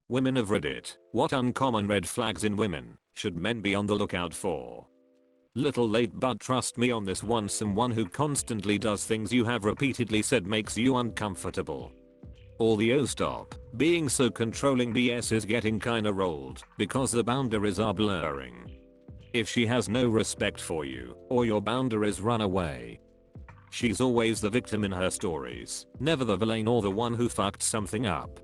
Women of Reddit, what uncommon red flags in women should men be on the lookout for? Little late, but trust me on this one. Someone who constantly does things you have repeatedly said makes you uncomfortable. All the "oh stop being so controlling" BS is getting kinda old because the boundaries are blurring. If she has no respect for you, or your boundaries run away. She's always the victim in her stories, never the villain or the one who fucked something up.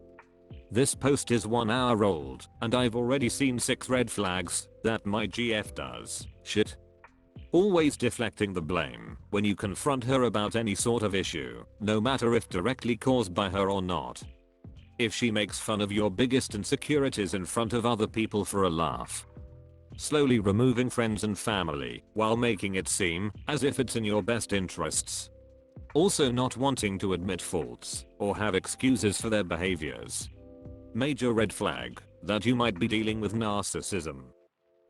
This post is 1 hour old, and I've already seen 6 red flags that my GF does shit. Always deflecting the blame when you confront her about any sort of issue, no matter if directly caused by her or not. If she makes fun of your biggest insecurities in front of other people for a laugh. Slowly removing friends and family while making it seem as if it's in your best interests. Also not wanting to admit faults or have excuses for their behaviors. Major red flag that you might be dealing with narcissism.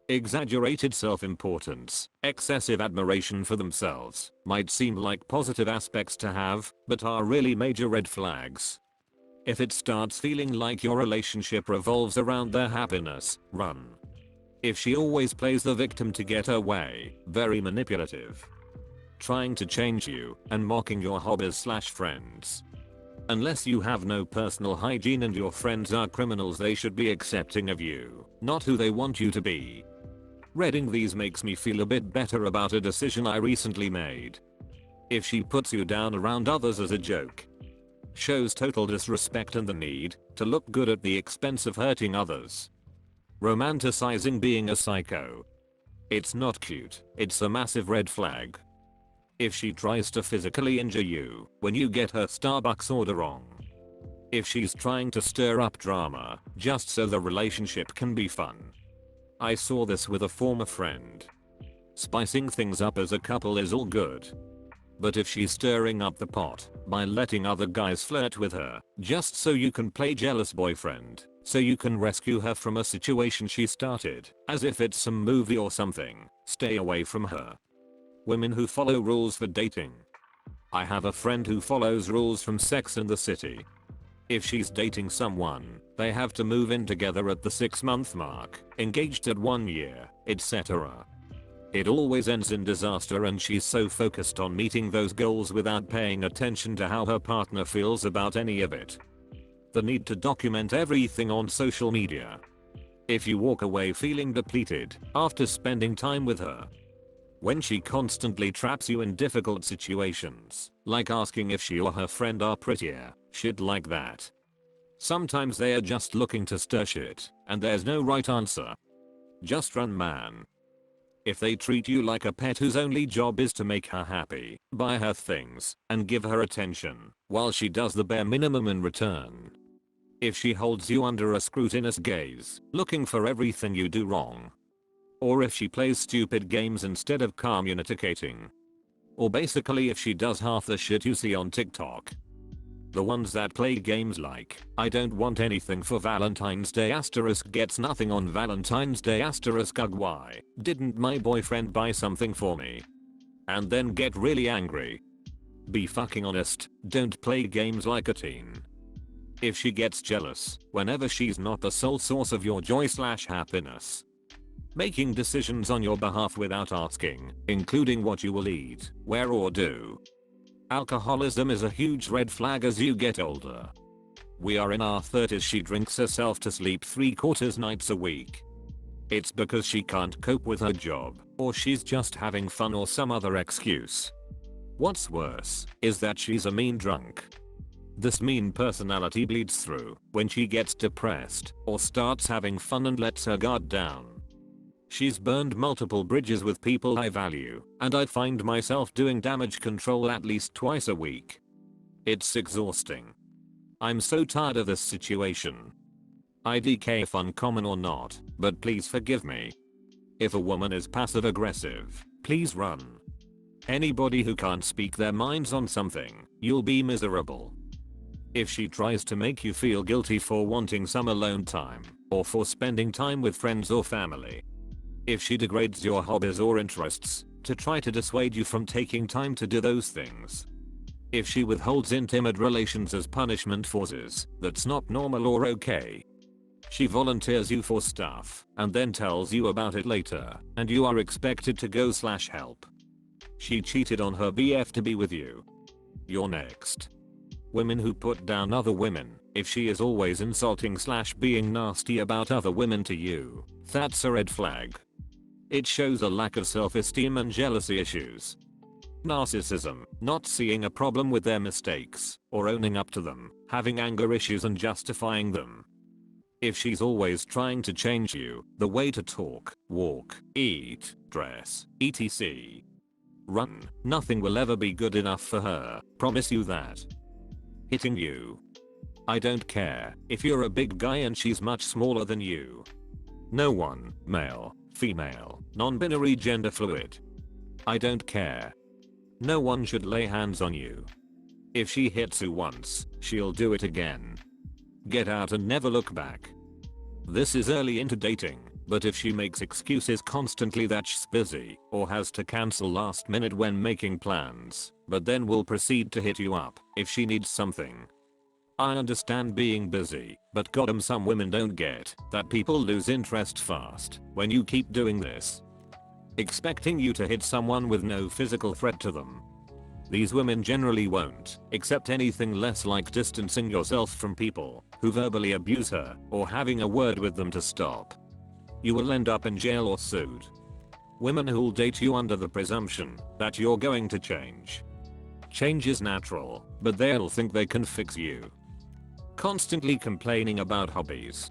Exaggerated self-importance, excessive admiration for themselves might seem like positive aspects to have, but are really major red flags. If it starts feeling like your relationship revolves around their happiness, run. If she always plays the victim to get her way, very manipulative. Trying to change you and mocking your hobbies/friends. Unless you have no personal hygiene and your friends are criminals, they should be accepting of you, not who they want you to be. Reading these makes me feel a bit better about a decision I recently made. If she puts you down around others as a joke. Shows total disrespect and the need to look good at the expense of hurting others. Romanticizing being a psycho. It's not cute, it's a massive red flag. If she tries to physically injure you when you get her Starbucks order wrong. If she's trying to stir up drama just so the relationship can be fun. I saw this with a former friend. Spicing things up as a couple is all good. But if she's stirring up the pot by letting other guys flirt with her just so you can play jealous boyfriend, so you can rescue her from a situation she started, as if it's some movie or something, stay away from her. Women who follow rules for dating. I have a friend who follows rules from Sex and the City. If she's dating someone, they have to move in together at the 6-month mark, engaged at 1 year, etc. It always ends in disaster, and she's so focused on meeting those goals without paying attention to how her partner feels about any of it. The need to document everything on social media. If you walk away feeling depleted after spending time with her. When she constantly traps you in difficult situations, like asking if she or her friend are prettier, shit like that. Sometimes they are just looking to stir shit, and there's no right answer. Just run, man. If they treat you like a pet whose only job is to make her happy, buy her things, and give her attention, while she does the bare minimum in return. If she holds you under a scrutinous gaze, looking for everything you do wrong. Or if she plays stupid games instead of communicating. Or basically if she does half the shit you see on TikTok. The ones that play games like, I don't want anything for Valentine's Day * gets nothing on Valentine's Day * ugh, why didn't my boyfriend buy something for me? And then get really angry. Be fucking honest, don't play games like a teen. If she gets jealous whenever she's not the sole source of your joy/happiness. Making decisions on your behalf without asking, including what you will eat, wear or do. Alcoholism is a huge red flag as you get older. We are in our 30s, she drinks herself to sleep 3/4 nights a week. It's because she can't cope with her job, or she's just having fun or some other excuse. What's worse is that she's a mean drunk. This mean personality bleeds through when she gets depressed or starts having fun and lets her guard down. She's burned multiple bridges with people I value, and I find myself doing damage control at least twice a week. It's exhausting. I'm so tired of this situation. IDK if uncommon or not, but please forgive me. If a woman is passive aggressive, please run. Anybody who can't speak their minds on something, you'll be miserable. If she tries to make you feel guilty for wanting some alone time, or for spending time with friends or family. If she degrades your hobbies or interests to try to dissuade you from taking time to do those things. If she withholds intimate relations as punishment for this, that's not normal or okay. She volunteers you for stuff and then tells you about it later and you are expected to go/help. She cheated on her BF to be with you. You're next. Women who put down other women. If she is always insulting/being nasty about other women to you, that's a red flag. It shows a lack of self-esteem and jealousy issues. Narcissism, not seeing a problem with their mistakes or owning up to them, having anger issues and justifying them. If she's always trying to change you, the way to talk, walk, eat, dress, etc. Run, nothing will ever be good enough for her, promise you that. Hitting you. I don't care if you're a big guy and she's much smaller than you. No one, male, female, non-binary, gender fluid. I don't care. No one should lay hands on you. If she hits you once, she'll do it again. Get out and never look back. This is early into dating, but if she makes excuses constantly that she's busy or has to cancel last minute when making plans, but then will proceed to hit you up if she needs something. I understand being busy, but goddamn, some women don't get that people lose interest fast when you keep doing this. Expecting you to hit someone with no physical threat to them. These women generally won't accept anything less like distancing yourself from people who verbally abuse her or having a word with them to stop. You will end up in jail or sued. Women who'll date you under the presumption that you're going to change. Change is natural, but they'll think they can fix you. Constantly complaining about hobbies.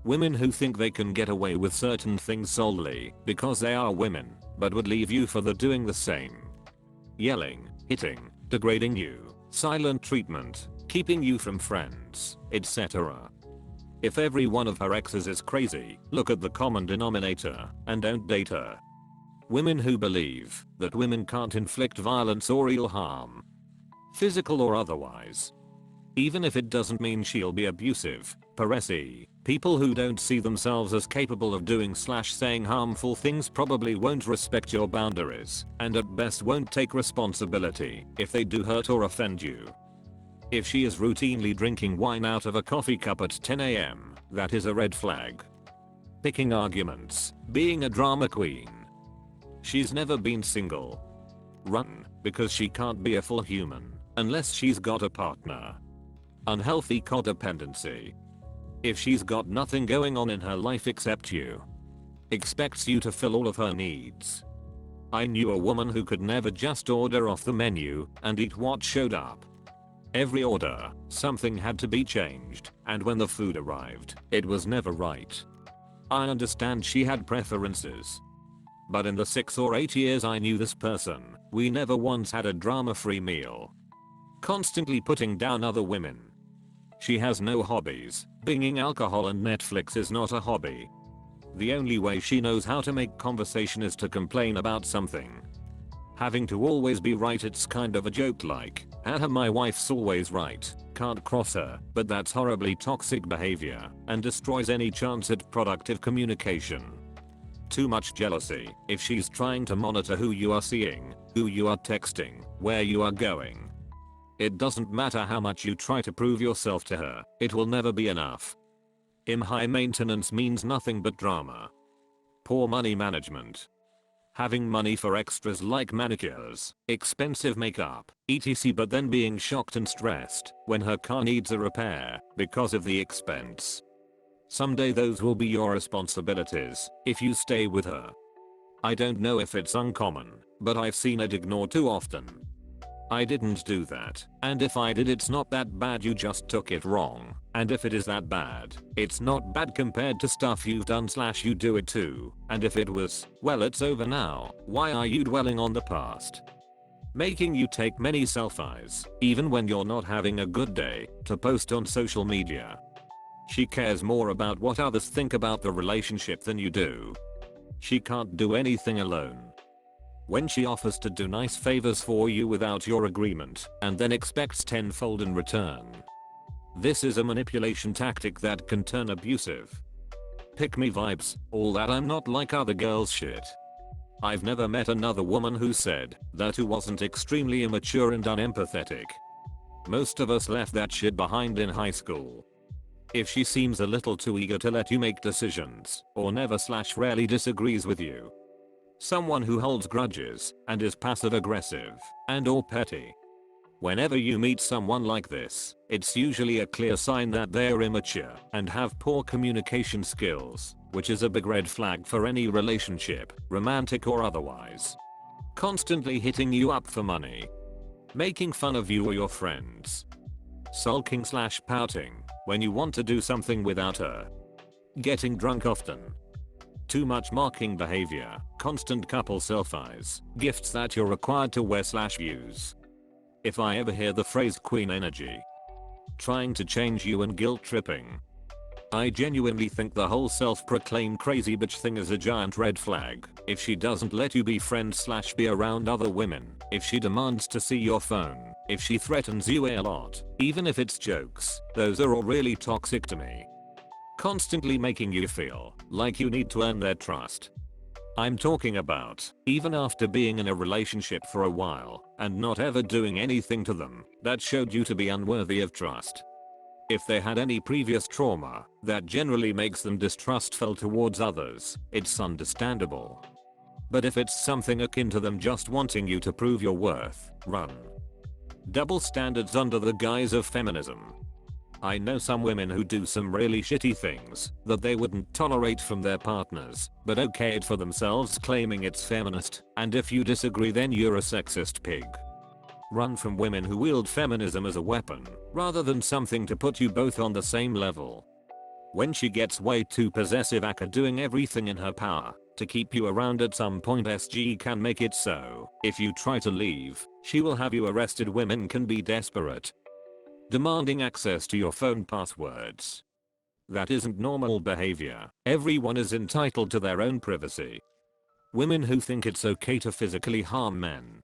Women who think they can get away with certain things solely because they are women, but would leave you for doing the same. Yelling, hitting, degrading you, silent treatment, keeping you from friends, etc. If every one of her exes is crazy, look at the common denominator and don't date her. Women who believe that women can't inflict violence or ill harm, physical or otherwise. Even if it doesn't mean she'll be abusive, Paresi. People who don't see themselves as capable of doing/saying harmful things probably won't respect your boundaries, and at best won't take responsibility if they do hurt or offend you. If she is routinely drinking wine out of a coffee cup at 10 AM, that is a red flag. Picking arguments, being a drama queen. She's never been single. Run, because she can't be a full human unless she's got a partner. Unhealthy codependency. If she's got nothing going on in her life except you, expects you to fill all of her needs. I knew a woman who could never just order off the menu and eat what showed up. Every order, something had to be changed, and when the food arrived, it was never right. I understand she had preferences. But in the 6 or 8 years I knew this person, we never once had a drama-free meal. Constantly putting down other women. She has no hobbies. Binging alcohol and Netflix is not a hobby. The only way she knows how to make conversation is to complain about something. Having to always be right, it's kind of a joke like, haha, my wife's always right, can't cross her, but that's horribly toxic behavior and destroys any chance at productive communication. Too much jealousy. If she's trying to monitor who you are seeing, who you are texting, where you are going. It doesn't matter how much you try to prove yourself to her, it will never be enough. High maintenance means nothing but drama. Poor money management. Having money for extras like manicures, expensive makeup, etc., but then being shocked and stressed when her car needs a repair because of the expense. Someday those will be your responsibilities if you stay with her. I don't know if it's uncommon, but I've seen it ignored too often. I didn't do that, and if I did, it's not that bad, you just took it wrong, and if it is that bad, it's not bad compared to stuff you've done/you do it too, and if it was, well, it's over now, why are you dwelling on the past? Making you take many selfies, even when you're not having a good day, to post on social media. She cares more about what others think about the relationship than you do. She can't do anything alone. When she offers to do nice favors for you without your agreement and then expects tenfold in return. This is a manipulation tactic that can turn abusive. Pick me vibes, all that I'm not like other girls shit. I've never met another woman who said that who wasn't extremely immature and unempathetic. Most of us left that shit behind in high school. If she seems a little too eager to let you make decisions or never/rarely disagrees with you. Someone who holds grudges and is passive aggressive and or petty. Whenever you meet someone like this, it's usually a clear sign that they're immature and have poor communication skills, which is a big red flag for any relationship, romantic or otherwise. Constantly hitting you up for money. Making fun of you or your friends. Sulking/pouting when you want to do something without her. Getting drunk often. Too much mocking behavior, constant couple selfies, gifts that you're required to wear/use. If I ever hear the phrase queen energy. Trying to change you and guilt tripping. I genuinely think the whole self-proclaimed crazy bitch thing is a giant red flag. If she doesn't let you be friends/be around other women, if she demands to see your phone, if she threatens you a lot, even if it's jokes, those are all really toxic to me. Constantly making you feel like you need to earn their trust. I'm talking about even after being in a relationship for a while and not ever doing anything to them that showed you to be unworthy of trust. If they had any previous trauma that generally makes them distrustful towards others, it's understandable. But if it's something akin to them just wanting you to prove your worth, run. Double standards under the guise of feminism. I know some women who do some really shitty things that they wouldn't tolerate from their partners, but okay it for themselves, claiming it's feminist, and if you disagree then you're a sexist pig. Run from women who wield feminism as a weapon, rather than something to put you both on the same level. When she gets way too possessive, aka doing everything in her power to keep you around, at some point SG can make it so if you try to leave, she will have you arrested. Women can be desperate. Demanding access to your phone passwords. That isn't normal behavior. Everyone is entitled to their own privacy. Women who think it's okay to physically harm men